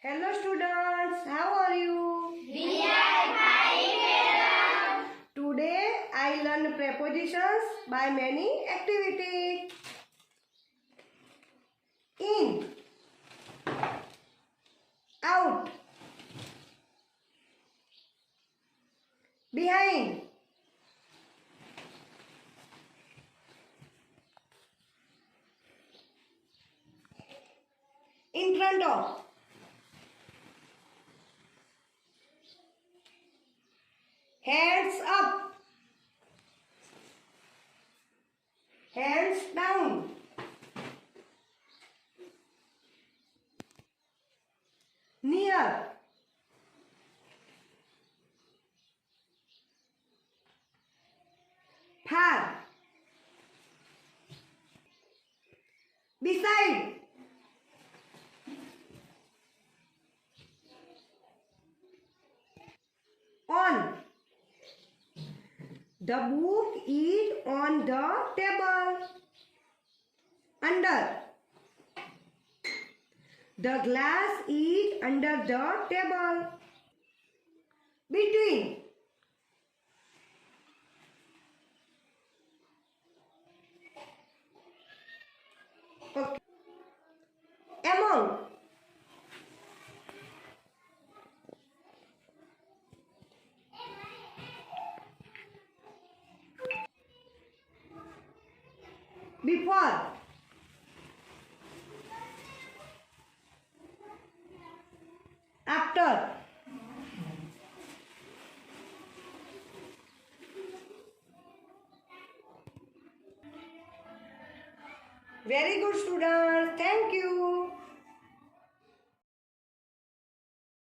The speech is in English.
Hello students, how are you? We are fine, madam. Today I learn prepositions by many activities. In, out, behind, in front of, hands up, hands down, near, far, beside, on. The book is on the table. Under. The glass is under the table. Between. Okay. Among. Before. After. Very good students. Thank you.